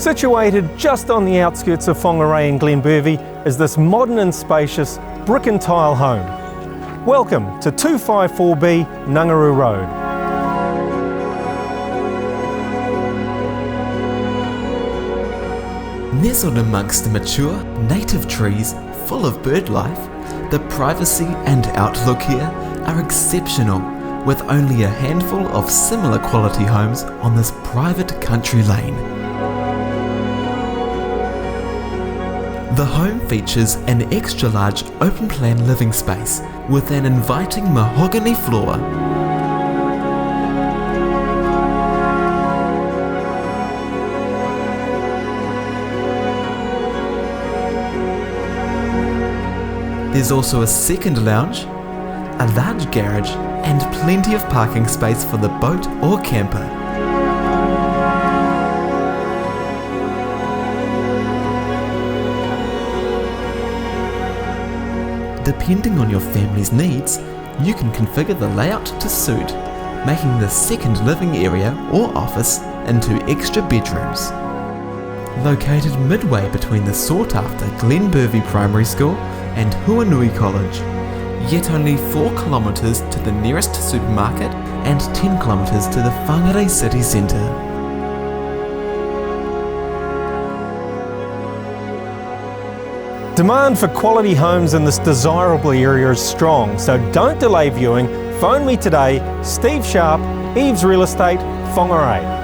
Situated just on the outskirts of Whangarei in Glenbervie is this modern and spacious brick and tile home. Welcome to 254B Ngunguru Road. Nestled amongst the mature, native trees full of bird life, the privacy and outlook here are exceptional, with only a handful of similar quality homes on this private country lane. The home features an extra-large open-plan living space with an inviting mahogany floor. There's also a second lounge, a large garage, and plenty of parking space for the boat or camper. Depending on your family's needs, you can configure the layout to suit, making the second living area or office into extra bedrooms. Located midway between the sought-after Glenbervie Primary School and Huanui College, yet only 4 kilometres to the nearest supermarket and 10 kilometres to the Whangarei city centre. Demand for quality homes in this desirable area is strong, so don't delay viewing. Phone me today, Steve Sharp, Eves Real Estate, Whangarei.